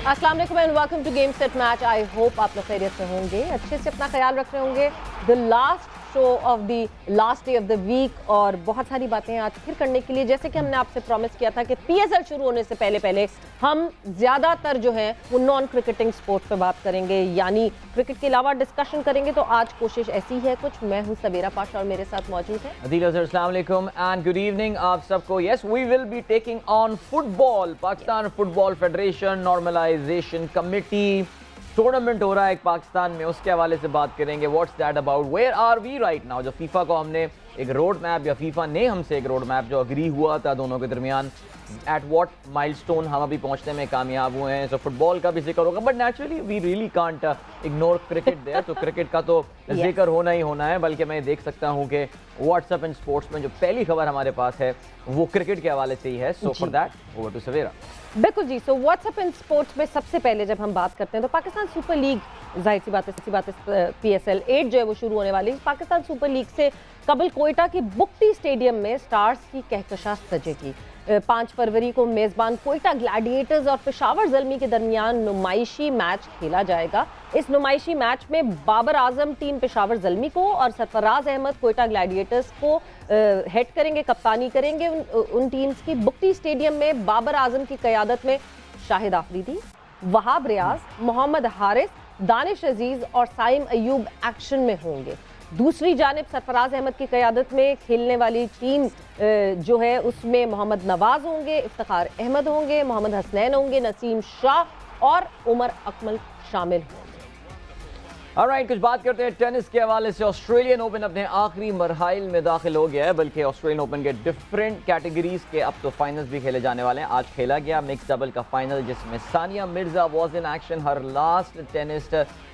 अस्सलाम वालेकुम and welcome to game set match. I hope आप लोग खैरियत से होंगे, अच्छे से अपना ख्याल रख रहे होंगे। The last show of the last day of the week और बहुत सारी बातें आज फिर करने के लिए, जैसे कि हमने आपसे प्रॉमिस किया था कि पीएसएल शुरू होने से पहले हम ज़्यादातर जो है वो नॉन क्रिकेटिंग स्पोर्ट पे बात करेंगे, यानी क्रिकेट के अलावा डिस्कशन करेंगे। तो आज कोशिश ऐसी है कुछ। मैं हूँ सबेरा पाशा और मेरे साथ मौजूद है अदील अज़हर। अस्सलाम वालेकुम एंड गुड इवनिंग आप सबको। Yes, we will be taking on football. Pakistan football federation normalization committee tournament हो रहा है एक पाकिस्तान में, उसके हवाले से बात करेंगे। What's that about, where are we right now. जो फीफा को हमने एक रोड मैप, या फीफा ने हमसे एक रोड मैप जो अग्री हुआ था दोनों के दरमियान, एट व्हाट माइलस्टोन हम अभी पहुंचने में कामयाब हुए हैं। सो फुटबॉल का भी जिक्र होगा, but naturally we really can't ignore cricket there. तो क्रिकेट का तो जिक्र होना ही होना है, बल्कि मैं देख सकता हूं कि व्हाट्सएप एंड स्पोर्ट्स में जो पहली खबर हमारे पास है वो क्रिकेट के हवाले से ही है। So for that over to Sawera. बिल्कुल जी। सो व्हाट्सएप एंड स्पोर्ट्स में सबसे पहले जब हम बात करते हैं तो पाकिस्तान सुपर लीग, जाहिर सी बात है पीएसएल 8 जो है वो शुरू होने वाली है। पाकिस्तान सुपर लीग से कबल कोयटा की बुक्टी स्टेडियम में स्टार्स की कहकशां सजेगी। 5 फरवरी को मेज़बान कोयटा ग्लैडिएटर्स और पेशावर ज़ल्मी के दरमियान नुमाइशी मैच खेला जाएगा। इस नुमाइशी मैच में बाबर आजम टीम पेशावर ज़ल्मी को और सरफराज अहमद कोयटा ग्लैडिएटर्स को हेड करेंगे, कप्तानी करेंगे उन टीम्स की। बुक्टी स्टेडियम में बाबर आजम की क़यादत में शाहिद आफरीदी, वहाब रियाज, मोहम्मद हारिस, दानिश अजीज और साइम अयूब एक्शन में होंगे। दूसरी जानिब सरफराज अहमद की क़यादत में खेलने वाली टीम जो है उसमें मोहम्मद नवाज होंगे, इफ्तिखार अहमद होंगे, मोहम्मद हसनैन होंगे, नसीम शाह और उमर अकमल शामिल होंगे। ऑलराइट, कुछ बात करते हैं टेनिस के हवाले से। ऑस्ट्रेलियन ओपन अपने आखिरी मरहाइल में दाखिल हो गया है, बल्कि ऑस्ट्रेलियन ओपन के डिफरेंट कैटेगरीज के अब तो फाइनल्स भी खेले जाने वाले हैं। आज खेला गया मिक्स डबल का फाइनल, जिसमें Sania Mirza was in action, her last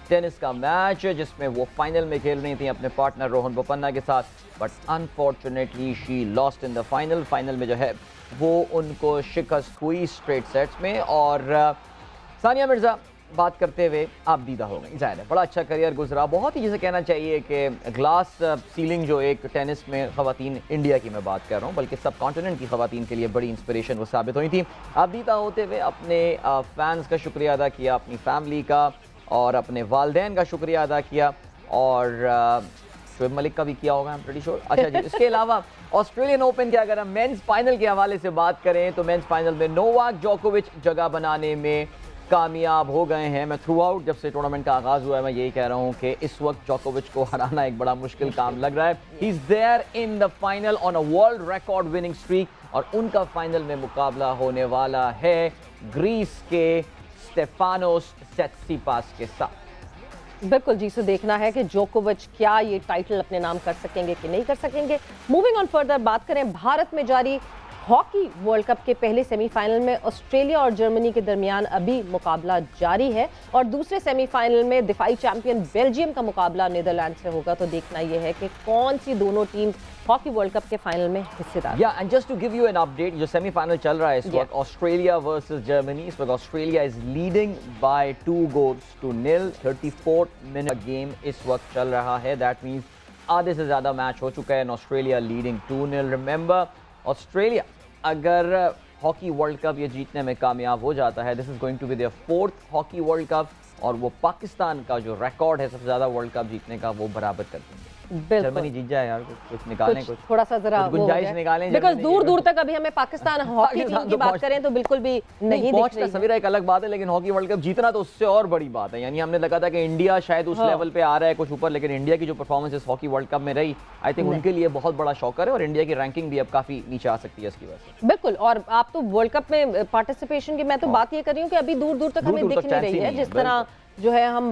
tennis का मैच, जिसमें वो फाइनल में खेल रही थी अपने पार्टनर रोहन बोपन्ना के साथ, but unfortunately she lost in the final. Final में जो है वो उनको शिकस्त हुई स्ट्रेट सेट्स में, और सानिया मिर्जा बात करते हुए आप दीदा हो गई। जाहिर है बड़ा अच्छा करियर गुजरा, बहुत ही जिसे कहना चाहिए कि ग्लास सीलिंग जो एक टेनिस में ख़वातीन, इंडिया की मैं बात कर रहा हूँ, बल्कि सब कॉन्टिनेंट की ख़वातीन के लिए बड़ी इंस्पिरेशन वो साबित हुई थी। आप दीदा होते हुए अपने फैंस का शुक्रिया अदा किया, अपनी फैमिली का और अपने वालदैन का शुक्रिया अदा किया, और शोएब मलिक का भी किया होगा, आई एम प्रीटी श्योर। अच्छा जी, इसके अलावा ऑस्ट्रेलियन ओपन के अगर हम मेंस फाइनल के हवाले से बात करें तो मेंस फाइनल में नोवाक जोकोविच जगह बनाने में कामयाब हो गए हैं। मैं थ्रू आउट जब से टूर्नामेंट का आगाज़ हुआ है मैं यही कह रहा हूँ कि इस वक्त जोकोविच को हराना एक बड़ा मुश्किल काम लग रहा है। He is there in the final on a world record winning streak, और उनका फाइनल में मुकाबला होने वाला है ग्रीस के स्टेफानोस tsitsipas के साथ। बिल्कुल जी। सो देखना है कि जोकोविच क्या ये टाइटल अपने नाम कर सकेंगे कि नहीं कर सकेंगे। मूविंग ऑन फर्दर, बात करें भारत में जारी हॉकी वर्ल्ड कप के पहले सेमीफाइनल में ऑस्ट्रेलिया और जर्मनी के दरमियान अभी मुकाबला जारी है, और दूसरे सेमीफाइनल में दिफाई चैंपियन बेल्जियम का मुकाबला नीदरलैंड से होगा। तो देखना यह है कि कौन सी दोनों टीम हॉकी वर्ल्ड कप के फाइनल में हिस्सेदार। या and just to give you an update, जो सेमीफाइनल चल रहा है इस वक्त ऑस्ट्रेलिया वर्सेस जर्मनी, इस वक्त Australia is leading by 2-0। 34 minute game इस वक्त चल रहा है, दैट मींस आधे से ज्यादा मैच हो चुका है and Australia leading 2-0। Remember, Australia अगर हॉकी वर्ल्ड कप ये जीतने में कामयाब हो जाता है, this is going to be their 4th hockey world cup, और वो पाकिस्तान का जो रिकॉर्ड है सबसे ज्यादा वर्ल्ड कप जीतने का वो बराबर कर देंगे। जर्मनी जीत जाए यार, कुछ निकालें, कुछ थोड़ा सा जरा गुंजाइश निकालें, बिकॉज़ दूर दूर तक अभी हमें पाकिस्तान हॉकी टीम की बात करें तो बिल्कुल भी नहीं पहुंचना सवेरा एक अलग बात है, लेकिन हॉकी वर्ल्ड कप जीतना तो उससे और बड़ी बात है। यानी हमने लगा था कि इंडिया शायद उस लेवल पे आ रहा है कुछ ऊपर, लेकिन इंडिया की जो परफॉर्मेंस इस हॉकी वर्ल्ड कप में रही, आई थिंक उनके लिए बहुत बड़ा शॉकर है, और इंडिया की रैंकिंग भी अब काफी नीचे आ सकती है इसकी वजह से। बिल्कुल, और आप तो वर्ल्ड कप में पार्टिसिपेशन की मैं तो बात ये कर रही हूँ कि अभी दूर दूर तक हमें दिख नहीं रही है जिस तरह जो है हम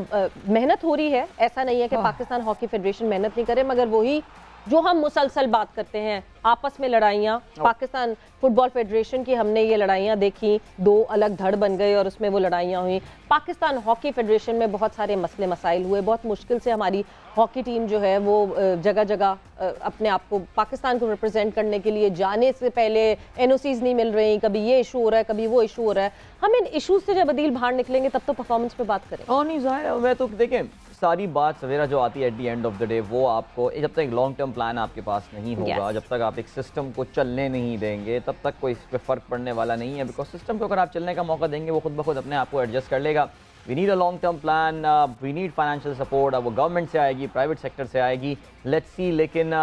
मेहनत हो रही है। ऐसा नहीं है कि पाकिस्तान हॉकी फेडरेशन मेहनत नहीं करे, मगर वही जो हम मुसलसल बात करते हैं, आपस में लड़ाइयाँ, पाकिस्तान फुटबॉल फेडरेशन की हमने ये लड़ाइयाँ देखी, 2 अलग धड़ बन गए और उसमें वो लड़ाइयाँ हुई। पाकिस्तान हॉकी फेडरेशन में बहुत सारे मसले मसाइल हुए, बहुत मुश्किल से हमारी हॉकी टीम जो है वो जगह जगह अपने आप को, पाकिस्तान को रिप्रेजेंट करने के लिए जाने से पहले एनओसीज नहीं मिल रही, कभी ये इशू हो रहा है, कभी वो इशू हो रहा है। हम इन इशूज से जब अदील बाहर निकलेंगे तब तो परफॉर्मेंस पे बात करें। नहीं जाहिर है, मैं तो देखें सारी बात सवेरा जो आती है at the end of the day, वो आपको जब तक लॉन्ग टर्म प्लान आपके पास नहीं होगा, जब तक आप एक सिस्टम को चलने नहीं देंगे, तब तक कोई इस पर फ़र्क पड़ने वाला नहीं है। बिकॉज सिस्टम को अगर आप चलने का मौका देंगे, वो खुद ब खुद अपने आप को एडजस्ट कर लेगा। We need a long term plan, we need financial support. अब वो गवर्नमेंट से आएगी, प्राइवेट सेक्टर से आएगी, लेट्स सी। लेकिन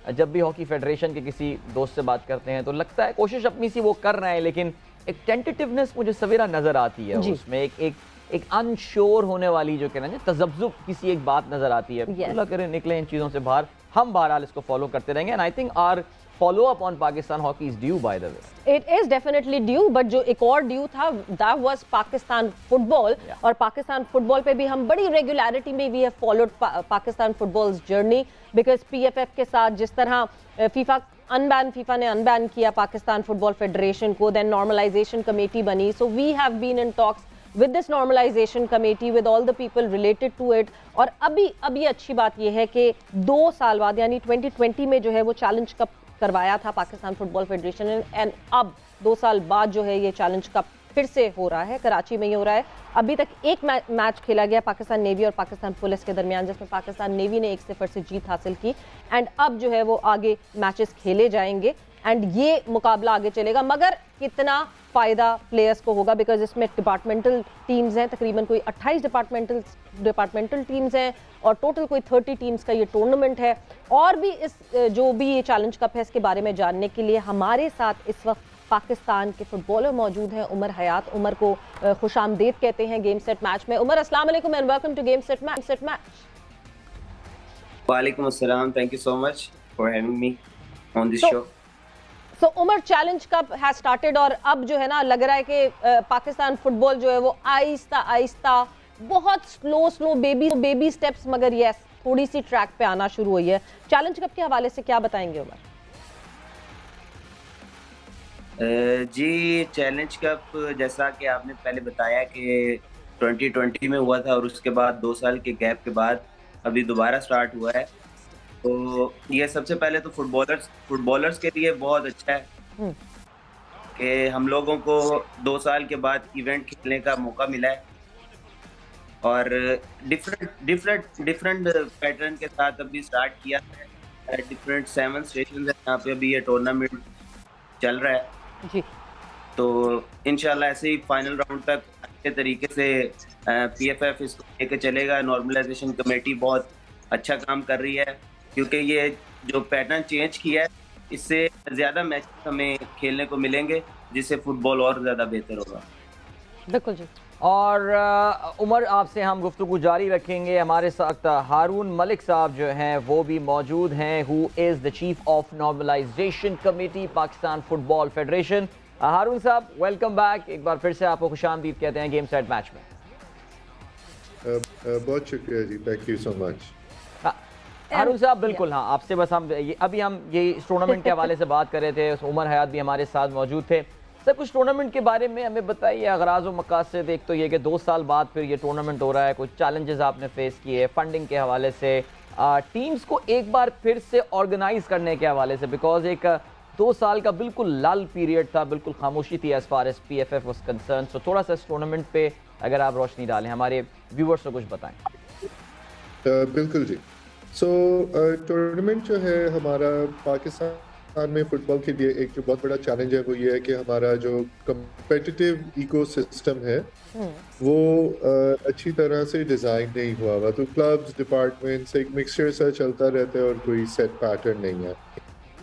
जब भी हॉकी फेडरेशन के किसी दोस्त से बात करते हैं तो लगता है कोशिश अपनी सी वो कर रहे हैं, लेकिन एक टेंटेटिवनेस मुझे सवेरा नज़र आती है उसमें। एक अनश्योर होने वाली जो कहना है तजब्जुब किसी एक बात नजर आती है। अल्लाह करे निकले इन चीज़ों से बाहर। हम बहरहाल इसको फॉलो करते रहेंगे and I think our follow up on Pakistan hockey is due, by the way. It is definitely due, but जो एक और due था, that was Pakistan football. और Pakistan football पे भी हम बड़ी regularity में we have followed Pakistan football's journey because PFF के साथ जिस तरह FIFA ने अनबैन किया पाकिस्तान फुटबॉल फेडरेशन को, then normalization committee बनी, so we have been in talks with this normalization committee with all the people related to it. और अभी अच्छी बात ये है कि 2 साल बाद यानी 2020 में जो है वो चैलेंज कप करवाया था पाकिस्तान फुटबॉल फेडरेशन ने, एंड अब 2 साल बाद जो है ये चैलेंज कप फिर से हो रहा है, कराची में ही हो रहा है। अभी तक एक मैच खेला गया पाकिस्तान नेवी और पाकिस्तान पुलिस के दरमियान, जिसमें पाकिस्तान नेवी ने 1-0 से जीत हासिल की, एंड अब जो है वो आगे मैचेस खेले जाएंगे एंड ये मुकाबला आगे चलेगा। मगर कितना फ़ायदा प्लेयर्स को होगा, बिकॉज इसमें डिपार्टमेंटल टीम्स हैं, तकरीबन कोई 28 डिपार्टमेंटल टीम्स हैं और टोटल कोई 30 टीम्स का ये टूर्नामेंट है। और भी इस जो भी ये चैलेंज कप है इसके बारे में जानने के लिए हमारे साथ इस वक्त पाकिस्तान के फुटबॉलर मौजूद हैं। उमर हयात, उमर को खुशामदीद कहते हैं गेम सेट मैच में। उमर, अस्सलाम वालेकुम and welcome to game set match. वालेकुम अस्सलाम, thank you so much for having me on this show. So Umar, challenge cup has started और अब जो है ना लग रहा है कि पाकिस्तान फुटबॉल जो है वो आहिस्ता बहुत स्लो बेबी स्टेप्स, मगर यस थोड़ी सी ट्रैक पे आना शुरू हुई है। चैलेंज कप के हवाले से क्या बताएंगे उमर? जी, चैलेंज कप जैसा कि आपने पहले बताया कि 2020 में हुआ था और उसके बाद 2 साल के गैप के बाद अभी दोबारा स्टार्ट हुआ है। तो ये सबसे पहले तो फुटबॉलर्स के लिए बहुत अच्छा है कि हम लोगों को 2 साल के बाद इवेंट खेलने का मौका मिला है और डिफरेंट पैटर्न के साथ अभी स्टार्ट किया है। डिफरेंट 7 स्टेशन है यहाँ पे अभी ये टूर्नामेंट चल रहा है जी। तो इंशाल्लाह ऐसे ही फाइनल राउंड तक अच्छे तरीके से PFF इसको लेके चलेगा। नॉर्मलाइजेशन कमेटी बहुत अच्छा काम कर रही है क्योंकि ये जो पैटर्न चेंज किया है इससे ज़्यादा मैच हमें खेलने को मिलेंगे, जिससे फुटबॉल और ज़्यादा बेहतर होगा। बिल्कुल जी। और उमर, आपसे हम गुफ्तगू जारी रखेंगे। हमारे साथ हारून मलिक साहब जो हैं वो भी मौजूद हैं, who is the chief of normalization committee Pakistan football federation. Haroon साहब, वेलकम बैक। एक बार फिर से आपको खुशामदीद कहते हैं गेम सेट मैच में। बहुत शुक्रिया जी, थैंक यू सो मच। हारून साहब, बिल्कुल हाँ, आपसे बस हम ये इस टूर्नामेंट के हवाले से बात कर रहे थे। उमर हयात भी हमारे साथ मौजूद थे। सर, कुछ टूर्नामेंट के बारे में हमें बताइए, अगराज़ व मकासद। एक तो ये कि 2 साल बाद फिर ये टूर्नामेंट हो रहा है, कुछ चैलेंजेस आपने फेस किए फंडिंग के हवाले से, टीम्स को एक बार फिर से ऑर्गेनाइज करने के हवाले से, बिकॉज एक 2 साल का बिल्कुल लल पीरियड था, बिल्कुल खामोशी थी as far as PFF was concerned. So थोड़ा सा इस टूर्नामेंट पे अगर आप रोशनी डालें, हमारे व्यूवर्स को कुछ बताएं। बिल्कुल जी। सो टूर्नामेंट जो है हमारा पाकिस्तान में फ़ुटबॉल के लिए एक जो बहुत बड़ा चैलेंज है वो ये है कि हमारा जो कम्पिटिटिव इकोसिस्टम है वो अच्छी तरह से डिज़ाइन नहीं हुआ हुआ। तो क्लब्स, डिपार्टमेंट्स, एक मिक्सचर सा चलता रहता है और कोई सेट पैटर्न नहीं है।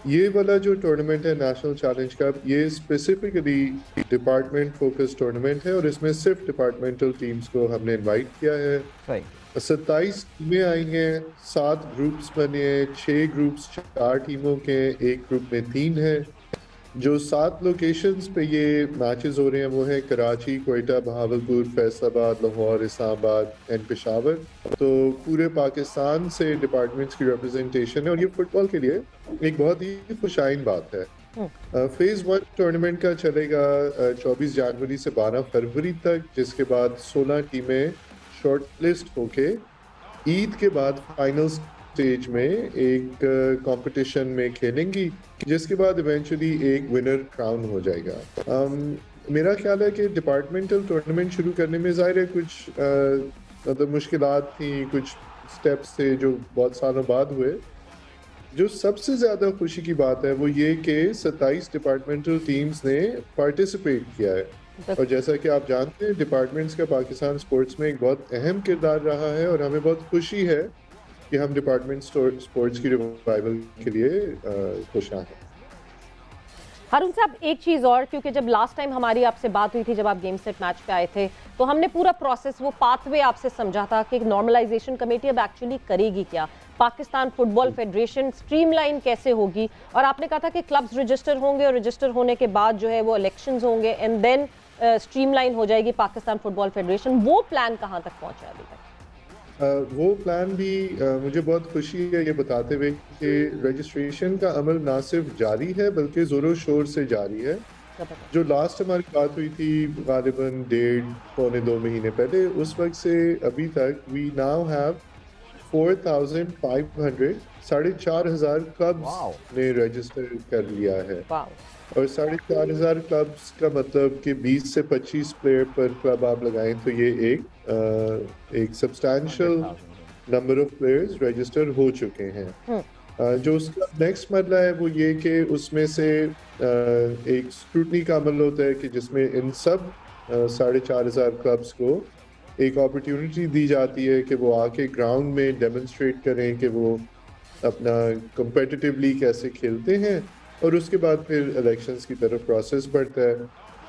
ये वाला जो टूर्नामेंट है नेशनल चैलेंज कप, ये स्पेसिफिकली डिपार्टमेंट फोकस टूर्नामेंट है और इसमें सिर्फ डिपार्टमेंटल टीम्स को हमने इनवाइट किया है। 27 टीमें आई हैं, 7 ग्रुप्स बने हैं, 6 ग्रुप्स 4 टीमों के, एक ग्रुप में 3 है। जो 7 लोकेशंस पे ये मैचेस हो रहे हैं वो है कराची, क्वेटा, बहावलपुर, फैसलाबाद, लाहौर, इस्लामाबाद एंड पेशावर। तो पूरे पाकिस्तान से डिपार्टमेंट्स की रिप्रेजेंटेशन है और ये फुटबॉल के लिए एक बहुत ही खुशाइन बात है। फेज़ 1 टूर्नामेंट का चलेगा 24 जनवरी से 12 फरवरी तक, जिसके बाद 16 टीमें शॉर्टलिस्ट होके ईद के बाद फाइनल स्टेज में एक कंपटीशन में खेलेंगी, जिसके बाद इवेंचुअली एक विनर क्राउन हो जाएगा। मेरा ख्याल है कि डिपार्टमेंटल टूर्नामेंट शुरू करने में ज़ाहिर है कुछ मतलब मुश्किलात थी, कुछ स्टेप्स थे जो बहुत सालों बाद हुए। जो सबसे ज़्यादा खुशी की बात है वो ये कि 27 डिपार्टमेंटल टीम्स ने पार्टिसिपेट किया है, और जैसा कि आप जानते हैं डिपार्टमेंट्स का पाकिस्तान स्पोर्ट्स में एक बहुत अहम किरदार रहा है, और हमें बहुत खुशी है कि हम डिपार्टमेंट स्पोर्ट्स की रिवाइवल के लिए खुशहाल हैं। हारून साहब, एक चीज़ और, क्योंकि जब लास्ट टाइम हमारी आपसे बात हुई थी, जब आप गेम सेट मैच पे आए थे, तो हमने पूरा प्रोसेस, वो पाथवे आपसे समझा था कि नॉर्मलाइजेशन कमेटी अब एक्चुअली करेगी क्या, पाकिस्तान फुटबॉल फेडरेशन स्ट्रीमलाइन कैसे होगी, और आपने कहा था कि क्लब्स रजिस्टर होंगे और रजिस्टर होने के बाद जो है वो इलेक्शंस होंगे एंड देन स्ट्रीमलाइन हो जाएगी पाकिस्तान फुटबॉल फेडरेशन। वो प्लान कहाँ तक पहुँचा है अभी तक? वो प्लान भी मुझे बहुत खुशी है ये बताते हुए कि रजिस्ट्रेशन का अमल ना सिर्फ जारी है बल्कि ज़ोरों शोर से जारी है। जो लास्ट हमारी बात हुई थी गालिबन 1.5-2 महीने पहले, उस वक्त से अभी तक वी नाउ हैव 4,500 4,500 क्लब्स ने रजिस्टर कर लिया है, और 4,500 क्लब्स का मतलब कि 20 से 25 प्लेयर पर क्लब आप लगाएं तो ये एक substantial number of players register हो चुके हैं। जो उसका नेक्स्ट मरला है वो ये कि उसमें से एक स्क्रूटनी का अमल होता है कि जिसमें इन सब 4,500 क्लब्स को एक अपॉर्चुनिटी दी जाती है कि वो आके ग्राउंड में डेमोन्स्ट्रेट करें कि वो अपना कम्पिटिटिवली कैसे खेलते हैं, और उसके बाद फिर इलेक्शंस की तरफ प्रोसेस बढ़ता है।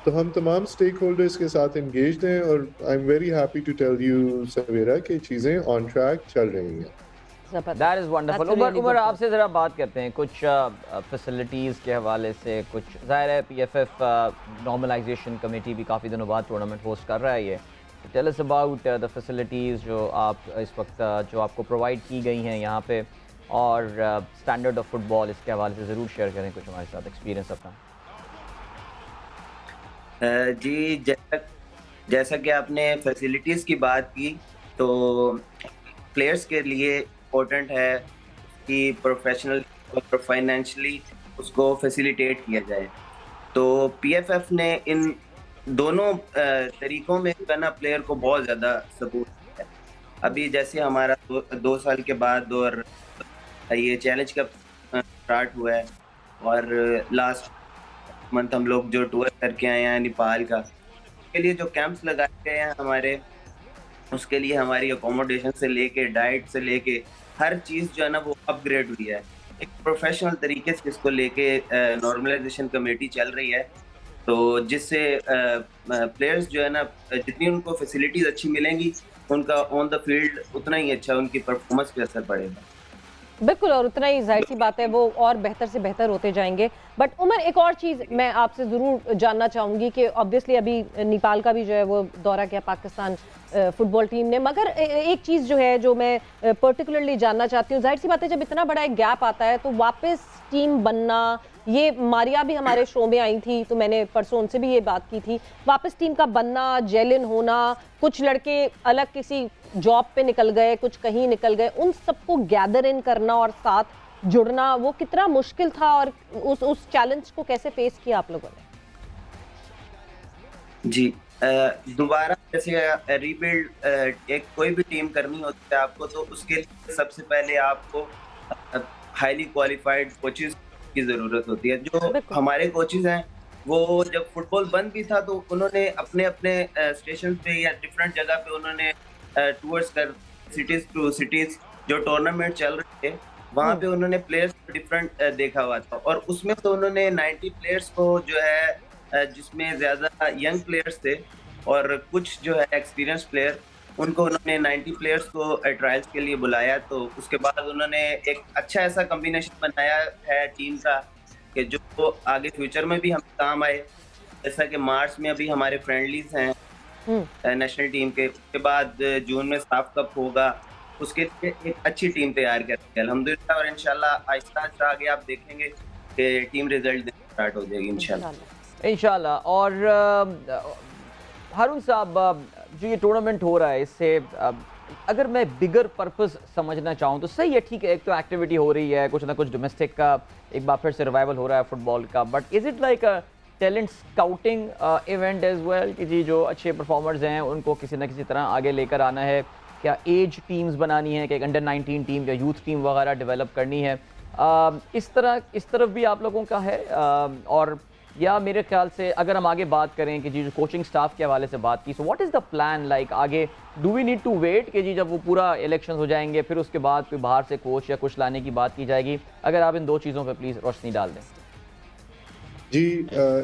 तो हम तमाम स्टेक होल्डर्स के साथ इंगेज्ड हैं, और I am very happy to tell you Sawera कि चीज़ें ऑन ट्रैक चल रही हैं। That is wonderful. उमर आपसे ज़रा बात करते हैं कुछ फैसिलिटीज़ के हवाले से। कुछ ज़ाहिर है PFF नॉर्मलाइजेशन कमेटी भी काफ़ी दिनों बाद टूर्नामेंट होस्ट कर रहा है ये। Tell us about the facilities जो आप इस वक्त जो आपको प्रोवाइड की गई हैं यहाँ पे, और स्टैंडर्ड ऑफ फुटबॉल इसके हवाले से ज़रूर शेयर करें कुछ हमारे साथ एक्सपीरियंस अपना। जी, जैसा कि आपने फैसिलिटीज़ की बात की, तो प्लेयर्स के लिए इम्पोर्टेंट है कि प्रोफेशनल और फाइनेंशियली उसको फैसिलिटेट किया जाए। तो PFF ने इन दोनों तरीकों में करना प्लेयर को बहुत ज़्यादा सपोर्ट किया है। अभी जैसे हमारा 2 साल के बाद और ये चैलेंज कप स्टार्ट हुआ है, और लास्ट मंथ हम लोग जो टूर करके आए हैं नेपाल का, उसके लिए जो कैंप्स लगाए गए हैं हमारे, उसके लिए हमारी अकोमोडेशन से लेके डाइट से लेके हर चीज़ जो है ना वो अपग्रेड हुई है। एक प्रोफेशनल तरीके से इसको लेके नॉर्मलाइजेशन कमेटी चल रही है, तो जिससे प्लेयर्स जो है ना जितनी उनको फैसिलिटीज़ अच्छी मिलेंगी, उनका ऑन द फील्ड उतना ही अच्छा उनकी परफॉर्मेंस पे असर पड़ेगा। बिल्कुल, और उतना ही जाहिर सी बात है वो और बेहतर से बेहतर होते जाएंगे। बट उमर, एक और चीज़ मैं आपसे ज़रूर जानना चाहूँगी कि ऑब्वियसली अभी नेपाल का भी जो है वो दौरा किया पाकिस्तान फुटबॉल टीम ने, मगर एक चीज़ जो है जो मैं पर्टिकुलरली जानना चाहती हूँ, जाहिर सी बात है जब इतना बड़ा एक गैप आता है तो वापस टीम बनना, ये मारिया भी हमारे शो में आई थी तो मैंने परसों उनसे भी ये बात की थी, वापस टीम का बनना, जेलिन होना, कुछ लड़के अलग किसी जॉब पे निकल गए, कुछ कहीं निकल गए, उन सबको गैदर इन करना और साथ जुड़ना, वो कितना मुश्किल था, और उस चैलेंज को कैसे फेस किया आप लोगों ने? जी, दोबारा जैसे रीबिल्ड एक कोई भी टीम करनी होती है आपको, तो उसके लिए सबसे पहले आपको हाईली क्वालिफाइड कोचेस की ज़रूरत होती है। जो हमारे कोचेस हैं वो जब फुटबॉल बंद भी था तो उन्होंने अपने अपने स्टेशन पे या डिफरेंट जगह पे उन्होंने टूर्स कर सिटीज़ टू सिटीज़ जो टूर्नामेंट चल रहे थे वहाँ पे उन्होंने प्लेयर्स डिफरेंट देखा हुआ था, और उसमें तो उन्होंने 90 प्लेयर्स को जो है जिसमें ज़्यादा यंग प्लेयर्स थे और कुछ जो है एक्सपीरियंस प्लेयर, उनको उन्होंने 90 प्लेयर्स को ट्रायल्स के लिए बुलाया। तो उसके बाद उन्होंने एक अच्छा ऐसा कॉम्बिनेशन बनाया है टीम का कि जो आगे फ्यूचर में भी हम काम आए। जैसा कि मार्च में अभी हमारे फ्रेंडलीज हैं नेशनल टीम के, उसके बाद जून में साफ कप होगा, उसके लिए एक अच्छी टीम तैयार करते हैं अल्हम्दुलिल्लाह, और इंशाल्लाह आहिस्ता आहिस्ता आगे आप देखेंगे कि टीम रिजल्ट देना स्टार्ट हो जाएगी इंशाल्लाह। और हारून साहब, जो ये टूर्नामेंट हो रहा है, इससे अगर मैं बिगर पर्पस समझना चाहूँ तो सही है, ठीक है, एक तो एक्टिविटी हो रही है, कुछ ना कुछ डोमेस्टिक का एक बार फिर से रिवाइवल हो रहा है फुटबॉल का, but is it like a talent scouting event as well कि जी जो अच्छे परफॉर्मर्स हैं उनको किसी न किसी तरह आगे लेकर आना है, क्या एज टीम्स बनानी है, क्या एक अंडर 19 टीम या यूथ टीम वगैरह डेवलप करनी है, इस तरफ भी आप लोगों का है? और या मेरे ख्याल से अगर हम आगे बात करें कि जी जो कोचिंग स्टाफ के हवाले से बात की, so what is the plan like आगे? Do we need to wait कि जी जब वो पूरा इलेक्शन हो जाएंगे फिर उसके बाद कोई बाहर से कोच या कुछ लाने की बात की जाएगी? अगर आप इन दो चीज़ों पर प्लीज़ रोशनी डाल दें। जी,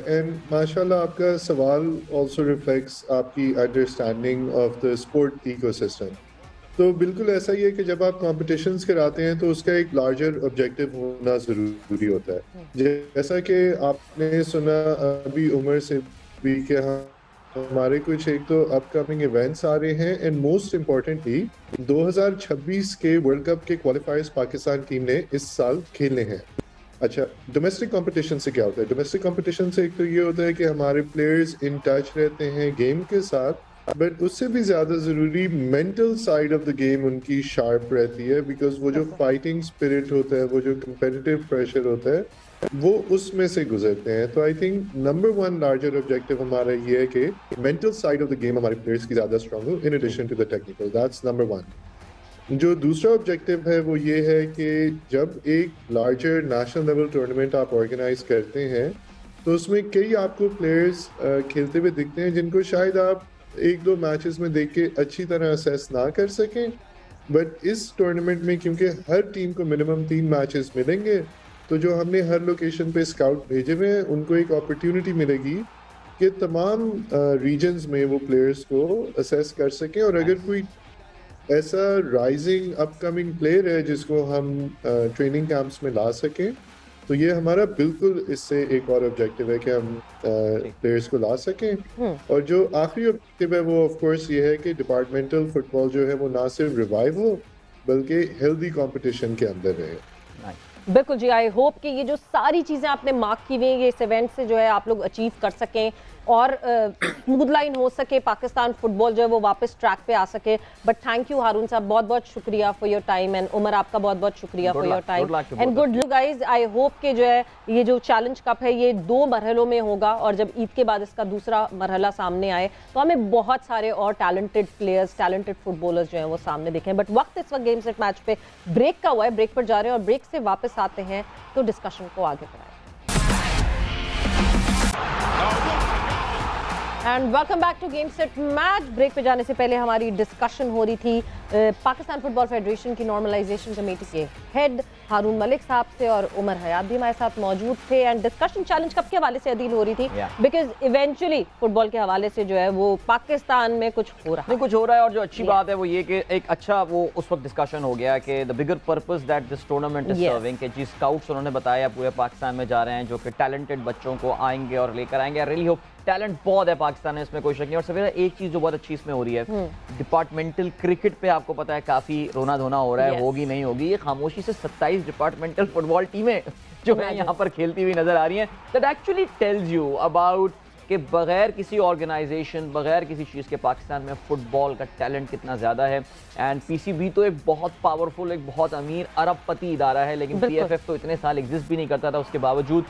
एंड माशाल्लाह आपका सवाल आल्सो रिफ्लेक्ट्स आपकी understanding of the sport ecosystem. तो बिल्कुल ऐसा ही है कि जब आप कॉम्पिटिशन्स कराते हैं तो उसका एक लार्जर ऑब्जेक्टिव होना ज़रूरी होता है। जैसा कि आपने सुना अभी उमर से भी कि हमारे कुछ एक तो अपकमिंग इवेंट्स आ रहे हैं, एंड मोस्ट इम्पॉर्टेंटली 2026 के वर्ल्ड कप के क्वालिफायर्स पाकिस्तान टीम ने इस साल खेलने हैं। अच्छा, डोमेस्टिक कंपटीशन से क्या होता है? डोमेस्टिक कंपटीशन से एक तो ये होता है कि हमारे प्लेयर्स इन टच रहते हैं गेम के साथ, बट उससे भी ज़्यादा ज़रूरी mental side of the game उनकी शार्प रहती है, बिकॉज वो जो फाइटिंग स्पिरिट होता है, वो जो कंपेटिटिव प्रेशर होता है, वो उसमें से गुजरते हैं। तो I think number one larger objective हमारा ये है कि mental side of the game हमारे प्लेयर्स की ज़्यादा स्ट्रांग हो in addition to the technical. That's number one. जो दूसरा ऑब्जेक्टिव है वो ये है कि जब एक लार्जर नेशनल लेवल टूर्नामेंट आप ऑर्गेनाइज करते हैं तो उसमें कई आपको प्लेयर्स खेलते हुए दिखते हैं जिनको शायद आप एक दो मैचेस में देख के अच्छी तरह असेस ना कर सकें, बट इस टूर्नामेंट में क्योंकि हर टीम को मिनिमम 3 मैचेस मिलेंगे, तो जो हमने हर लोकेशन पे स्काउट भेजे हुए हैं उनको एक अपॉर्चुनिटी मिलेगी कि तमाम रीजन्स में वो प्लेयर्स को असेस कर सकें, और अगर कोई ऐसा राइजिंग अपकमिंग प्लेयर है जिसको हम ट्रेनिंग कैंप्स में ला सकें, तो ये हमारा बिल्कुल इससे एक और ऑब्जेक्टिव है कि हम प्लेयर्स को ला सकें। और जो आखिरी ऑब्जेक्टिव है वो ऑफ कोर्स ये है कि डिपार्टमेंटल फुटबॉल जो है वो ना सिर्फ रिवाइव हो बल्कि हेल्दी कंपटीशन के अंदर रहे। बिल्कुल जी, आई होप कि ये जो सारी चीज़ें आपने मार्क की हुई हैं ये इस इवेंट से जो है आप लोग अचीव कर सकें और स्मूथ लाइन हो सके, पाकिस्तान फुटबॉल जो है वो वापस ट्रैक पे आ सके। बट थैंक यू हारून साहब, बहुत बहुत शुक्रिया for your time, and Umar आपका बहुत बहुत शुक्रिया for your time and good luck guys. I hope कि जो है ये जो चैलेंज कप है ये 2 मरहलों में होगा, और जब ईद के बाद इसका दूसरा मरहला सामने आए तो हमें बहुत सारे और टैलेंटेड प्लेयर्स, टैलेंटेड फुटबॉलर्स जो हैं वो सामने दिखें। बट वक्त इस वक्त गेम सेट मैच पे ब्रेक का हुआ है, ब्रेक पर जा रहे हैं और ब्रेक से वापस आते हैं तो डिस्कशन को आगे बढ़ाएं। And welcome back to game set match. Break पे जाने से पहले हमारी डिस्कशन हो रही थी पाकिस्तान फुटबॉल फेडरेशन की नॉर्मलाइजेशन कमेटी के हेड हारून मलिक साहब से, और उमर हयात भी हमारे साथ मौजूद थे। एंड डिस्कशन चैलेंज कप के हवाले से अदील हो रही थी बिकॉज इवेंचुअली फुटबॉल के हवाले से जो है वो पाकिस्तान में कुछ हो रहा है। और जो अच्छी बात है वो ये कि एक अच्छा वो उस वक्त डिस्कशन हो गया कि the bigger purpose that this tournament is serving, कि जी स्काउट्स उन्होंने बताया पूरे पाकिस्तान में जा रहे हैं जो कि टैलेंटेड बच्चों को आएंगे और लेकर आएंगे। आई रियली होप, टैलेंट बहुत है पाकिस्तान में, इसमें कोई शक नहीं। और सवेरा एक चीज जो बहुत अच्छी इसमें हो रही है, डिपार्टमेंटल क्रिकेट पे आपको पता है काफी रोना धोना हो रहा है, होगी नहीं होगी, ये खामोशी से 27 डिपार्टमेंटल फुटबॉल टीमें जो है यहाँ पर खेलती हुई नजर आ रही हैं। That actually tells you about कि बगैर किसी ऑर्गेनाइजेशन, बगैर किसी चीज़ के पाकिस्तान में फुटबॉल का टैलेंट कितना ज़्यादा है। एंड पीसीबी तो एक बहुत पावरफुल, एक बहुत अमीर अरबपति इदारा है, लेकिन पीएफएफ तो इतने साल एग्जिस्ट भी नहीं करता था, उसके बावजूद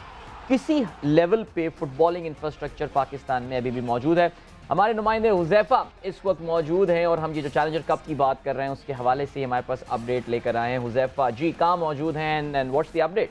किसी लेवल पे फुटबॉलिंग इंफ्रास्ट्रक्चर पाकिस्तान में अभी भी मौजूद है। हमारे नुमाइंदे हुज़ैफा इस वक्त मौजूद हैं और हम ये जो चैलेंजर कप की बात कर रहे हैं उसके हवाले से हमारे पास अपडेट लेकर आए हैं। हुज़ैफा जी कहाँ मौजूद हैं एंड व्हाट्स द अपडेट?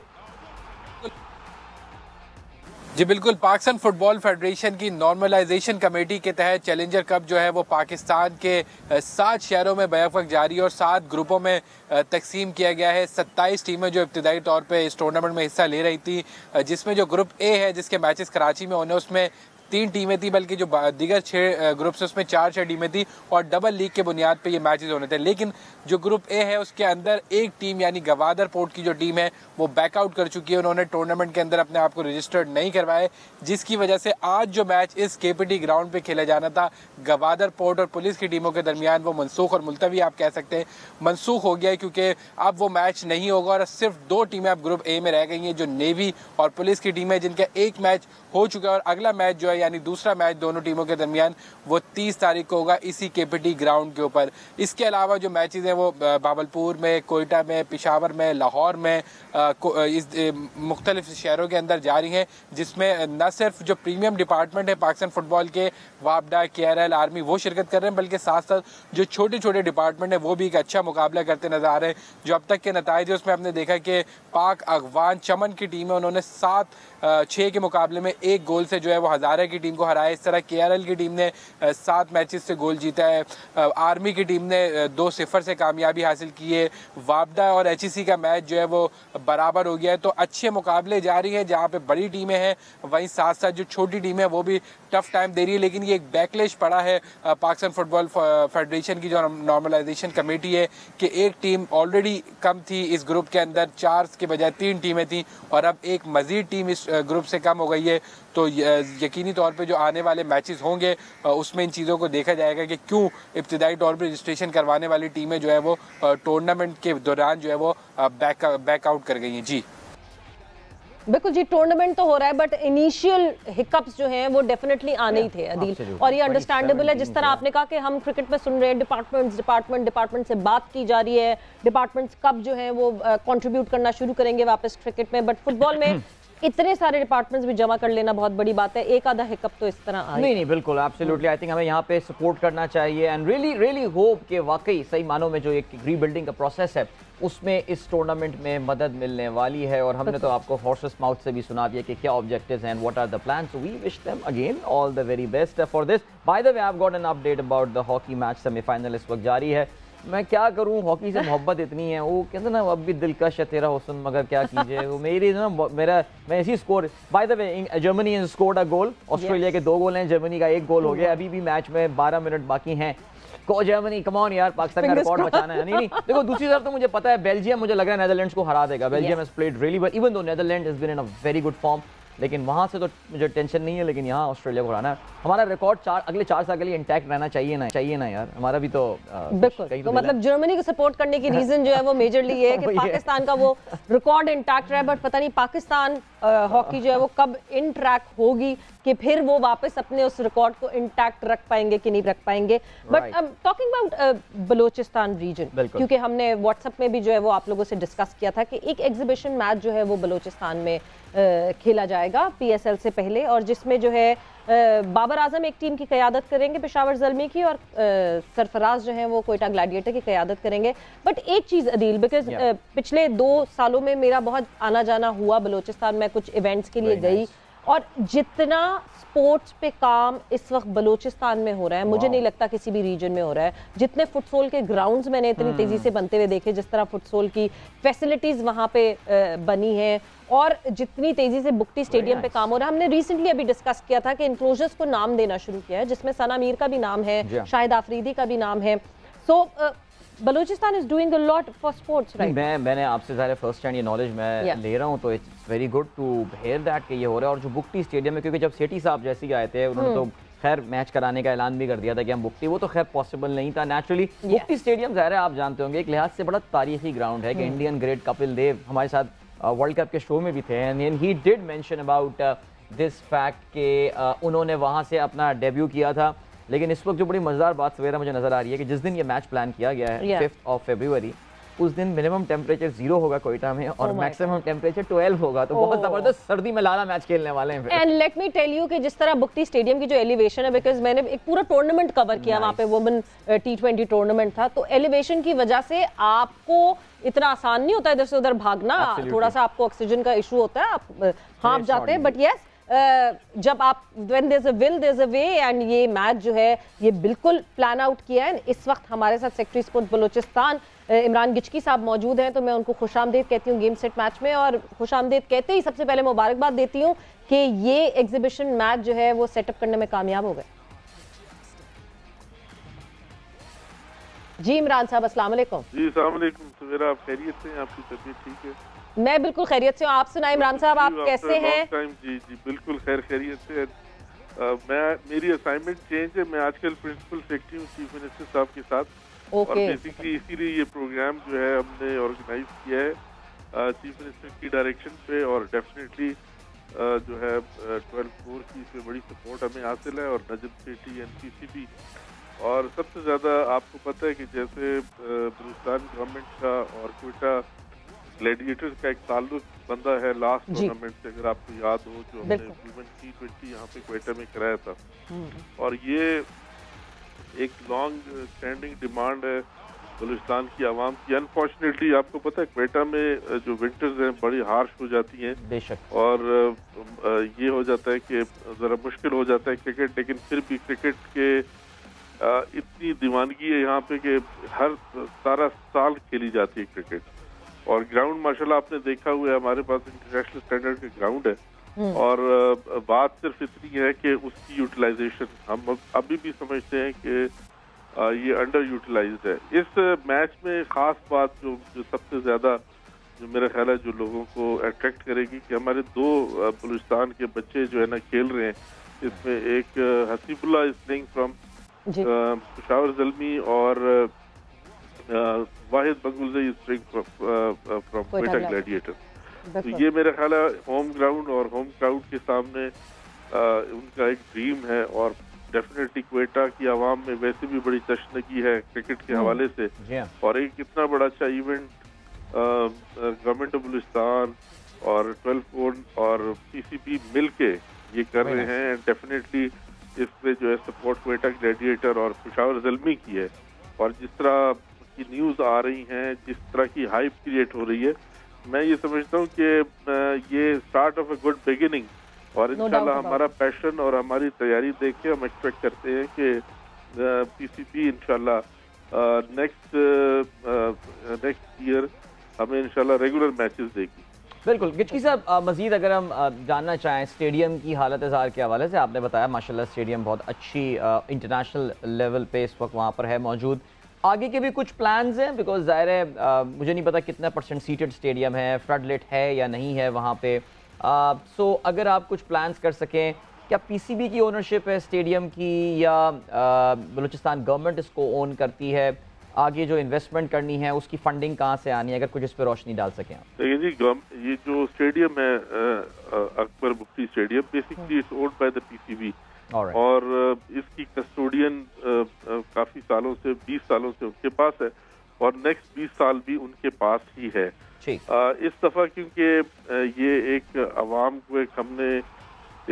जी बिल्कुल, पाकिस्तान फुटबॉल फेडरेशन की नॉर्मलाइजेशन कमेटी के तहत चैलेंजर कप जो है वो पाकिस्तान के 7 शहरों में बैक वक्त जारी और 7 ग्रुपों में तकसीम किया गया है। 27 टीमें जो इब्तिदाई तौर पे इस टूर्नामेंट में हिस्सा ले रही थी, जिसमें जो ग्रुप ए है जिसके मैचेस कराची में होने उसमें 3 टीमें थी, बल्कि जो दीगर 6 ग्रुप्स उसमें 4 टीमें थी और डबल लीग के बुनियाद पे ये मैचेस होने थे। लेकिन जो ग्रुप ए है उसके अंदर एक टीम यानी गवादर पोर्ट की जो टीम है वो बैकआउट कर चुकी है। उन्होंने टूर्नामेंट के अंदर अपने आप को रजिस्टर्ड नहीं करवाए, जिसकी वजह से आज जो मैच इस केपीटी ग्राउंड पे खेला जाना था गवादर पोर्ट और पुलिस की टीमों के दरमियान, वो मनसूख और मुलतवी आप कह सकते हैं मनसूख हो गया है, क्योंकि अब वो मैच नहीं होगा और सिर्फ 2 टीमें अब ग्रुप ए में रह गई हैं, जो नेवी और पुलिस की टीम है, जिनका एक मैच हो चुका है और अगला मैच जो है यानी दूसरा मैच दोनों टीमों के दरमियान वो 30 तारीख को होगा इसी केपीटी ग्राउंड के ऊपर। इसके अलावा जो मैचेस हैं वो भावलपुर में, कोयटा में, पेशावर में, लाहौर में, इस मुख्तलिफ शहरों के अंदर जारी हैं, जिसमें न सिर्फ जो प्रीमियम डिपार्टमेंट है पाकिस्तान फुटबॉल के, वापडा, KRL, आर्मी, वो शिरकत कर रहे हैं, बल्कि साथ साथ जो छोटे छोटे डिपार्टमेंट है वो भी एक अच्छा मुकाबला करते नजर आ रहे हैं। जो अब तक के नताइज है उसमें आपने देखा कि पाक अफगान चमन की टीम है, उन्होंने 7-6 के मुकाबले में 1 गोल से जो है वो हज़ारा की टीम को हराया। इस तरह KRL की टीम ने 7 मैचेस से गोल जीता है। आर्मी की टीम ने 2-0 से कामयाबी हासिल की है। वापडा और HEC का मैच जो है वो बराबर हो गया है। तो अच्छे मुकाबले जारी हैं जहाँ पे बड़ी टीमें हैं, वहीं साथ साथ जो छोटी टीमें हैं वो भी टफ टाइम दे रही है। लेकिन ये एक बैकलेश पड़ा है पाकिस्तान फुटबॉल फेडरेशन की जो नॉर्मलाइजेशन कमेटी है कि एक टीम ऑलरेडी कम थी इस ग्रुप के अंदर, 4 के बजाय 3 टीमें थी और अब एक मजीद टीम इस ग्रुप से कम हो गई है। तो यकीनी तौर पे जो आने वाले मैचेस होंगे उसमें इन चीज़ों को देखा जाएगा कि क्यों इब्तिदाई तौर पे रजिस्ट्रेशन करवाने वाली टीमें जो है वो टूर्नामेंट के दौरान जो है वो बैक आउट कर गई हैं। जी बिल्कुल जी, टूर्नामेंट तो हो रहा है बट इनिशियल हिकअप्स जो हैं वो डेफिनेटली आने ही थे अदील, और ये अंडरस्टैंडेबल है। जिस तरह आपने कहा कि हम क्रिकेट में सुन रहे हैं डिपार्टमेंट से बात की जा रही है, डिपार्टमेंट्स कब जो हैं वो कंट्रीब्यूट करना शुरू करेंगे वापस क्रिकेट में, बट फुटबॉल में इतने सारे डिपार्टमेंट्स भी जमा कर लेना बहुत बड़ी बात है। एक आधा हिकअप तो इस तरह आए। नहीं बिल्कुल एब्सोल्युटली, आई थिंक हमें यहाँ पे सपोर्ट करना चाहिए एंड रियली होप कि वाकई सही मानों में जो एक रीबिल्डिंग का प्रोसेस है उसमें इस टूर्नामेंट में मदद मिलने वाली है। और हमने तो आपको हॉर्सेस माउथ से भी सुना दिया कि क्या ऑब्जेक्टिव्स हैं and what are the plans, so we wish them again all the very best for this. By the way, I have got an update about the hockey match, semifinal इस वक्त जारी है। मैं क्या करूं, हॉकी से मोहब्बत इतनी है, वो कहते ना अब भी दिलकश है तेरा हुस्न मगर क्या कीजिए। वो मेरी ना मैं इसी score, bye the way Germany has scored a goal, Australia के 2 गोल हैं, जर्मनी का 1 गोल हो गया। अभी भी मैच में 12 मिनट बाकी हैं। को जर्मनी कम ऑन यार, पाकिस्तान का रिकॉर्ड बचाना है। नहीं देखो, दूसरी तरफ तो मुझे पता है बेल्जियम, मुझे लग रहा है नेदरलैंड्स को हरा देगा। Belgium has played really well even though Netherland has been in a very good form, लेकिन वहां से तो मुझे टेंशन नहीं है। लेकिन यहाँ ऑस्ट्रेलिया को हराना है। हमारा रिकॉर्ड अगले 4 साल के लिए इंटैक्ट रहना चाहिए ना यार, हमारा भी तो बिल्कुल। तो मतलब जर्मनी को सपोर्ट करने की रीजन जो है वो मेजरली ये है कि पाकिस्तान का वो रिकॉर्ड इंटैक्ट रहा है, बट पता नहीं पाकिस्तान हॉकी जो है वो कब इन ट्रैक होगी कि फिर वो वापस अपने उस रिकॉर्ड को इंटैक्ट रख पाएंगे कि नहीं रख पाएंगे। But talking about Balochistan region, क्योंकि हमने व्हाट्सएप में भी जो है वो आप लोगों से डिस्कस किया था कि एक एग्जीबिशन मैच जो है वो बलोचिस्तान में खेला जाएगा PSL से पहले, और जिसमें जो है बाबर आजम एक टीम की क़यादत करेंगे पेशावर ज़ल्मी की, और सरफराज जो है वो कोयटा ग्लैडिएटर की क़यादत करेंगे। बट एक चीज़ अदील, बिकॉज पिछले 2 सालों में मेरा बहुत आना जाना हुआ बलोचिस्तान में, कुछ इवेंट्स के लिए गई, और जितना स्पोर्ट्स पे काम इस वक्त बलोचिस्तान में हो रहा है मुझे नहीं लगता किसी भी रीजन में हो रहा है। जितने फुटसोल के ग्राउंड्स मैंने इतनी तेजी से बनते हुए देखे, जिस तरह फुटसोल की फैसिलिटीज वहाँ पे बनी है, और जितनी तेजी से बुक्टी स्टेडियम पे काम हो रहा है। हमने रिसेंटली अभी डिस्कस किया था कि इंक्लोजर्स को नाम देना शुरू किया है, जिसमें सना मीर का भी नाम है, शाहिद आफरीदी का भी नाम है। So Balochistan is doing a lot for sports, right? मैंने आपसे ज़ाहिर फर्स्ट हैंड ये नॉलेज मैं ले रहा हूँ, तो it's very good to hear that कि ये हो रहा है। और जो बुक्टी स्टेडियम में, क्योंकि जब सेठी साहब जैसे आए थे उन्होंने तो खैर मैच कराने का ऐलान भी कर दिया था कि हम बुक्टी, वो तो खैर पॉसिबल नहीं था नेचुरली। बुक्टी स्टेडियम ज़ाहिर है आप जानते होंगे एक लिहाज से बड़ा तारीखी ग्राउंड है कि इंडियन ग्रेट कपिल देव हमारे साथ वर्ल्ड कप के शो में भी थे, and he did mention about this fact कि उन्होंने वहाँ से अपना डेब्यू किया था। लेकिन इस वक्त जो बड़ी मज़ेदार बात सवेरा मुझे नज़र आ रही है कि जिस दिन ये मैच प्लान किया गया है 5 फरवरी, उस दिन मिनिमम टेम्परेचर 0 होगा कोयटा में और मैक्सिमम टेम्परेचर 12 होगा। तो बहुत ज़बरदस्त सर्दी में लाला मैच खेलने वाले हैं। And let me tell you कि जिस तरह बुक्टी स्टेडियम की जो एलिवेशन है, बिकॉज मैंने एक पूरा टूर्नामेंट कवर किया वहाँ पे, वुमेन T20 टूर्नामेंट था, तो एलिवेशन की वजह से आपको इतना आसान नहीं होता इधर से उधर भागना, थोड़ा सा आपको ऑक्सीजन का इशू होता है, आप हाँफ जाते हैं। बट यस, जब आप when there's a will there's a way, and ये मैच जो है ये बिल्कुल प्लान आउट किया है। इस वक्त हमारे साथ सेक्रेटरी स्पोर्ट्स बलूचिस्तान इमरान गिचकी साहब मौजूद हैं, तो मैं उनको खुशामदीद कहती हूँ गेम सेट मैच में, और खुशामदीद कहते ही सबसे पहले मुबारकबाद देती हूँ कि ये एग्जीबिशन मैच जो है वो सेटअप करने में कामयाब हो गए। जी इमरान साहब अस्सलाम वालेकुम। जी अस्सलाम वालेकुम। सवेरा आप खैरियत से हैं? आपकी तबीयत ठीक है? मैं बिल्कुल खैरियत से हूँ, आप सुनाए इमरान साहब, आप कैसे हैं? जी बिल्कुल खैरियत से। मेरी असाइनमेंट चेंज है, मैं आजकल प्रिंसिपल सेक्रेटरी हूँ चीफ मिनिस्टर साहब के साथ, और बेसिकली इसीलिए ये प्रोग्राम जो है हमने ऑर्गेनाइज किया है चीफ मिनिस्टर की डायरेक्शन पे, और डेफिनेटली जो है 12/4 की पे बड़ी सपोर्ट हमें हासिल है, और नजम सेठी एनपीसीबी। और सबसे ज़्यादा आपको पता है कि जैसे बलूचिस्तान गवर्नमेंट का और क्वेटा ग्लैडिएटर्स का एक ताल्लुक बंदा है लास्ट टूर्नामेंट से, अगर आपको याद हो, जो हमने वुमेन T20 यहाँ पे क्वेटा में कराया था। और ये एक लॉन्ग स्टैंडिंग डिमांड है बलूचिस्तान की आवाम की। अनफॉर्चुनेटली आपको पता है क्वेटा में जो विंटर्स हैं बड़ी हार्श हो जाती हैं, बेशक, और ये हो जाता है कि ज़रा मुश्किल हो जाता है क्रिकेट। लेकिन फिर भी क्रिकेट के इतनी दीवानगी है यहाँ पे कि हर सारा साल खेली जाती है क्रिकेट। और ग्राउंड माशाल्लाह आपने देखा हुआ है, हमारे पास इंटरनेशनल स्टैंडर्ड के ग्राउंड है। और बात सिर्फ इतनी है कि उसकी यूटिलाइजेशन हम अभी भी समझते हैं कि ये अंडर यूटिलाइज्ड है। इस मैच में खास बात जो सबसे ज्यादा जो मेरा ख्याल है जो लोगों को अट्रैक्ट करेगी कि हमारे दो बलूचिस्तान के बच्चे जो है ना खेल रहे हैं। इसमें एक Hasibullah is playing from Peshawar Zalmi, और Wahid Bangulzai is playing from Quetta gladiator. तो ये मेरा ख्याल है होम ग्राउंड और होम क्राउड के सामने उनका एक ड्रीम है। और डेफिनेटली क्वेटा की आवाम में वैसे भी बड़ी तशनगी है क्रिकेट के हवाले से, और एक इतना बड़ा अच्छा इवेंट गवर्नमेंट ऑफ बलूचिस्तान और 12 और पीसीबी मिलके ये कर रहे हैं। डेफिनेटली इसमें जो है सपोर्ट क्वेटा ग्लैडिएटर और पेशावर ज़ल्मी की है। और जिस तरह की न्यूज़ आ रही हैं, जिस तरह की हाइप क्रिएट हो रही है, मैं ये समझता हूँ कि ये start of a good beginning. और इंशाल्लाह हमारा पैशन और हमारी तैयारी देख के हम एक्सपेक्ट करते हैं कि पीसीबी इंशाल्लाह नेक्स्ट ईयर हमें इंशाल्लाह रेगुलर मैचेस देगी। बिल्कुल। गिचकी साहब, मजीद अगर हम जानना चाहें स्टेडियम की हालत ज़ार के हवाले से, आपने बताया माशाल्लाह स्टेडियम बहुत अच्छी इंटरनेशनल लेवल पे इस वक्त वहाँ पर है मौजूद। आगे के भी कुछ प्लान्स हैं? बिकॉज ज़ाहिर है मुझे नहीं पता कितना % सीटेड स्टेडियम है, फ्लडलिट है या नहीं है वहाँ पे। सो अगर आप कुछ प्लान्स कर सकें, क्या पीसीबी की ओनरशिप है स्टेडियम की या बलूचिस्तान गवर्नमेंट इसको ओन करती है? आगे जो इन्वेस्टमेंट करनी है उसकी फंडिंग कहाँ से आनी है? अगर कुछ इस पर रोशनी डाल सकें आप। देखिए जी, ये जो स्टेडियम है Akbar Mufti stadium, basically it's owned by the PCB. और इसकी कस्टोडियन काफी सालों से 20 सालों से उनके पास है, और नेक्स्ट 20 साल भी उनके पास ही है। इस दफा क्योंकि ये एक आवाम को हमने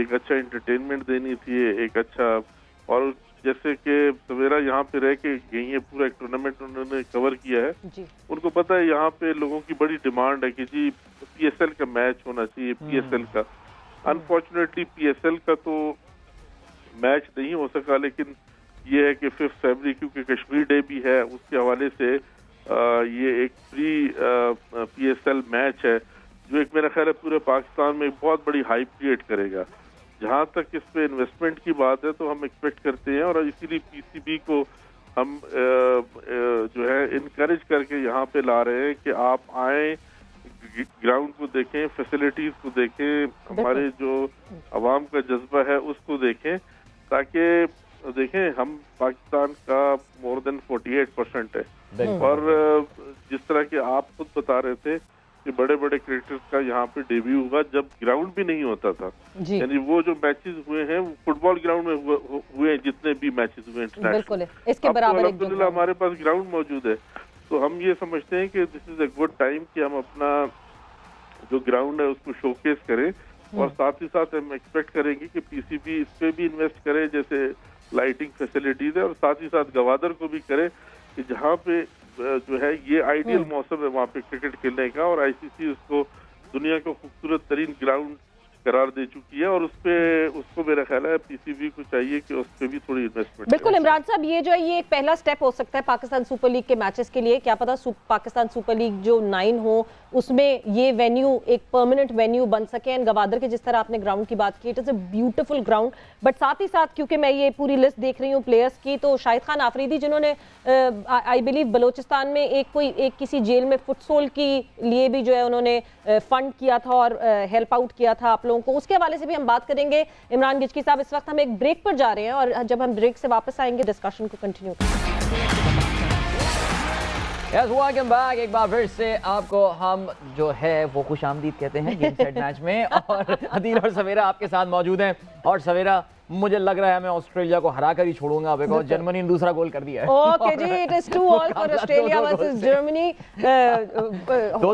एक अच्छा एंटरटेनमेंट देनी थी, एक अच्छा, और जैसे कि सवेरा यहाँ पे रह के गई है, पूरा एक टूर्नामेंट उन्होंने कवर किया है जी। उनको पता है यहाँ पे लोगों की बड़ी डिमांड है कि जी पीएसएल का मैच होना चाहिए, पीएसएल का। अनफॉर्चुनेटली पीएसएल का तो मैच नहीं हो सका, लेकिन ये है कि 5 फरवरी क्योंकि कश्मीर डे भी है, उसके हवाले से ये एक प्री पीएसएल मैच है जो एक मेरा ख्याल है पूरे पाकिस्तान में बहुत बड़ी हाइप क्रिएट करेगा। जहाँ तक इस पे इन्वेस्टमेंट की बात है तो हम एक्सपेक्ट करते हैं, और इसीलिए पीसीबी को हम जो है इनकरेज करके यहाँ पे ला रहे हैं कि आप आए, ग्राउंड को देखें, फैसिलिटीज को देखें, हमारे जो अवाम का जज्बा है उसको देखें, ताकि देखें हम पाकिस्तान का मोर देन 48% है। और जिस तरह के आप खुद बता रहे थे कि बड़े बड़े क्रिकेटर्स का यहाँ पे डेब्यू हुआ जब ग्राउंड भी नहीं होता था, यानी वो जो मैचेस हुए हैं फुटबॉल ग्राउंड में हुए हैं, जितने भी मैचेस हुए इंटरनेशनल, इसके बराबर अल्हम्दुलिल्लाह हमारे पास ग्राउंड मौजूद है। तो हम ये समझते हैं कि this is a good time कि हम अपना जो ग्राउंड है उसको शोकेस करें, और साथ ही साथ हम एक्सपेक्ट करेंगे कि पीसीबी इस पे भी इन्वेस्ट करे, जैसे लाइटिंग फैसिलिटीज है, और साथ ही साथ गवादर को भी करे कि जहाँ पे जो है ये आइडियल मौसम है वहाँ पे क्रिकेट खेलने का, और आईसीसी उसको दुनिया का खूबसूरत तरीन ग्राउंड करार दे चुकी है, और उसको मेरा ख्याल है पीसीबी को चाहिए कि उस पर भी थोड़ी इन्वेस्टमेंट। बिल्कुल इमरान साहब, ये जो है ये एक पहला स्टेप हो सकता है पाकिस्तान सुपर लीग के मैचेस के लिए। क्या पता पाकिस्तान सुपर लीग जो 9 हो उसमें ये वेन्यू एक परमानेंट वेन्यू बन सके। एंड गवादर के जिस तरह आपने ग्राउंड की बात की, it is a beautiful ground, but साथ ही साथ क्योंकि मैं ये पूरी लिस्ट देख रही हूँ प्लेयर्स की, तो शाहिद खान आफरीदी जिन्होंने आई बिलीव बलोचिस्तान में एक किसी जेल में फुटसोल के लिए भी जो है उन्होंने फंड किया था और हेल्प आउट किया था आप लोगों को, उसके हवाले से भी हम बात करेंगे। इमरान गिचकी साहब, इस वक्त हम एक ब्रेक पर जा रहे हैं, और जब हम ब्रेक से वापस आएंगे डिस्कशन को कंटिन्यू करेंगे। Yes, welcome back. एक बार फिर से आपको हम जो है वो खुशामदीद कहते हैं गेम सेट मैच में, और अदील और सवेरा आपके साथ मौजूद हैं। और सवेरा, मुझे लग रहा है मैं ऑस्ट्रेलिया को हरा कर ही छोड़ूंगा, बिकॉज़ जर्मनी ने दूसरा गोल कर दिया है। ओके जी, it is 2-2 for Australia versus Germany.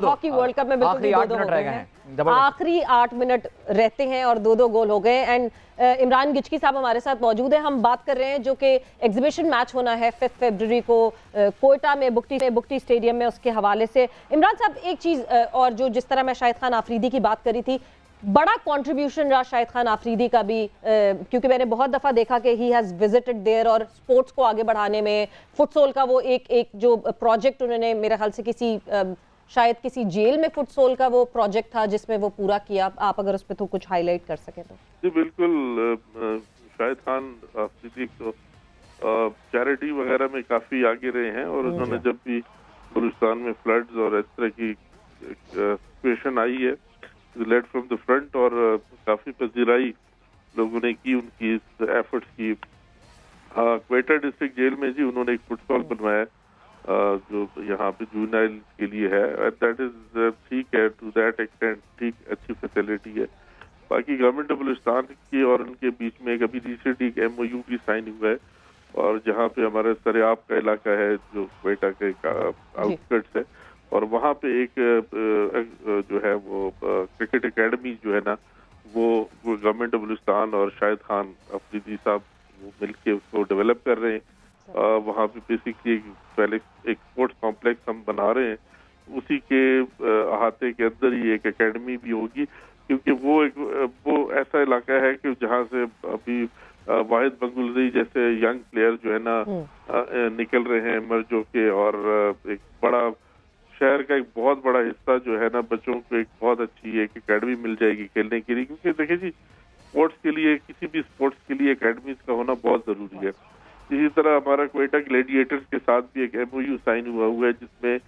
Hockey world cup में बिल्कुल 2-2 हो गए हैं। आखिरी 8 मिनट रहते हैं और 2-2 गोल हो गए। एंड इमरान गिचकी साहब हमारे साथ मौजूद है। हम बात कर रहे हैं जो कि एग्जीबिशन मैच होना है 5 फरवरी को कोयटा में बुक्टी स्टेडियम में, उसके हवाले से इमरान साहब एक चीज़ और जो जिस तरह मैं शाहिद खान आफरीदी की बात करी थी, बड़ा कंट्रीब्यूशन रहा शाहिद खान आफरीदी का भी, क्योंकि मैंने बहुत दफ़ा देखा कि ही हैज़ विजिटेड देयर और स्पोर्ट्स को आगे बढ़ाने में फुटसोल का वो एक जो प्रोजेक्ट उन्होंने मेरे ख्याल से शायद किसी जेल में फुटसोल का वो प्रोजेक्ट था जिसमें वो पूरा किया। आप अगर उस पर तो कुछ हाईलाइट कर सकें तो। जी बिल्कुल, शाहिद खान आफरीदी तो चैरिटी वगैरह में काफ़ी आगे रहे हैं, और उन्होंने जब भी बलूचिस्तान में फ्लड्स और इस तरह की सिचुएशन आई है, लेड फ्रॉम द फ्रंट, और काफ़ी पजीराई लोगों ने की उनकी इस एफर्ट्स की। क्वेटा डिस्ट्रिक्ट जेल में जी उन्होंने एक फुटसॉल बनवाया जो यहाँ पे जूनाइल के लिए है। दैट इज ठीक है, टू दैट एक्सटेंट ठीक, अच्छी फैसिलिटी है। बाकी गवर्नमेंट ऑफ बलूचिस्तान की और उनके बीच में अभी रिसेंटली एक MOU भी साइन हुआ है, और जहाँ पे हमारे सरेआब का इलाका है जो क्वेटा के आउटस्कर्ट्स है, और वहाँ पे एक जो है वो क्रिकेट एकेडमी जो है ना, वो गवर्नमेंट ऑफ बलूचिस्तान और शाहिद खान अफरीदी साहब वो मिलके उसको डेवलप कर रहे हैं। वहाँ पे बेसिकली पहले एक स्पोर्ट्स कॉम्प्लेक्स हम बना रहे हैं, उसी के अहाते के अंदर ही एक एकेडमी भी होगी, क्योंकि वो ऐसा इलाका है कि जहाँ से अभी वाहिद बंगुलरी जैसे यंग प्लेयर जो है ना निकल रहे हैं मर्जों के, और एक बड़ा शहर का एक बहुत बड़ा हिस्सा जो है ना बच्चों को एक बहुत अच्छी एक एकेडमी मिल जाएगी खेलने के लिए। क्योंकि देखिए जी, स्पोर्ट्स के लिए, किसी भी स्पोर्ट्स के लिए एकेडमीज का होना बहुत जरूरी है। इसी तरह हमारा क्वेटा ग्लैडिएटर्स के साथ भी एक MOU साइन हुआ है, जिसमें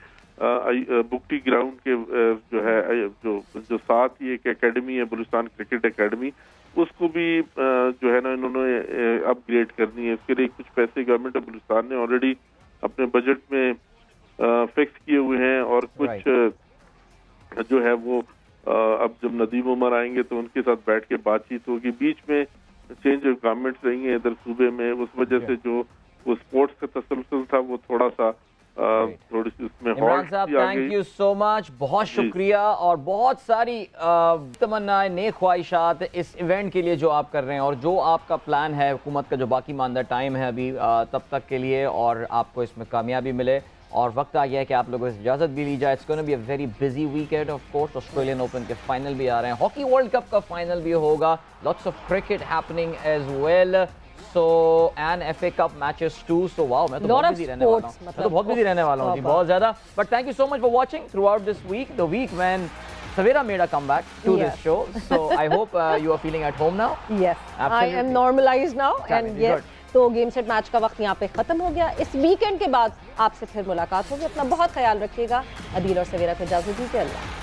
बुक्टी ग्राउंड के जो है जो साथ ही एक एकेडमी है बलूचिस्तान क्रिकेट एकेडमी, उसको भी जो है ना इन्होंने अपग्रेड करनी है। उसके लिए कुछ पैसे गवर्नमेंट ऑफ बलूचिस्तान ने ऑलरेडी अपने बजट में फिक्स किए हुए हैं, और कुछ जो है वो अब जब नदीम उमर आएंगे तो उनके साथ बैठ के बातचीत होगी। बीच में चेंज ऑफ गवर्नमेंट्स रही है इधर सूबे में, उस वजह से जो वो स्पोर्ट्स का तसलसल था वो थोड़ा सा थोड़ी सी उसमें इमरान साहब, थैंक यू सो मच, बहुत शुक्रिया, और बहुत सारी तमन्नाएं, नेक ख्वाहिशात इस इवेंट के लिए जो आप कर रहे हैं, और जो आपका प्लान है हुकूमत का, जो बाकी मानदा टाइम है अभी तब तक के लिए, और आपको इसमें कामयाबी मिले। और वक्त आ गया है कि आप लोगों से इजाज़त भी ली जाए। It's gonna be a very busy weekend. Of course Australian Open के फाइनल भी आ रहे हैं, हॉकी वर्ल्ड कप का फाइनल भी होगा, lots of cricket happening as well, so and FA cup matches too. So wow, मैं तो बहुत बिजी रहने वाला हूँ, मैं तो बहुत बिजी रहने वाला हूँ जी, बहुत ज़्यादा। But thank you so much for watching throughout this week, the week when Savera made a comeback to this show. So I hope you are feeling at home now. Yes, I am normalized now, and yes. तो game set match का वक्त यहाँ पे खत्म हो गया। इस weekend के बाद आपसे फिर मुलाकात होगी। अपना बहुत ख्याल रखिएगा। अदील और सवेरा को इजाजत दीजिए। अल्लाह।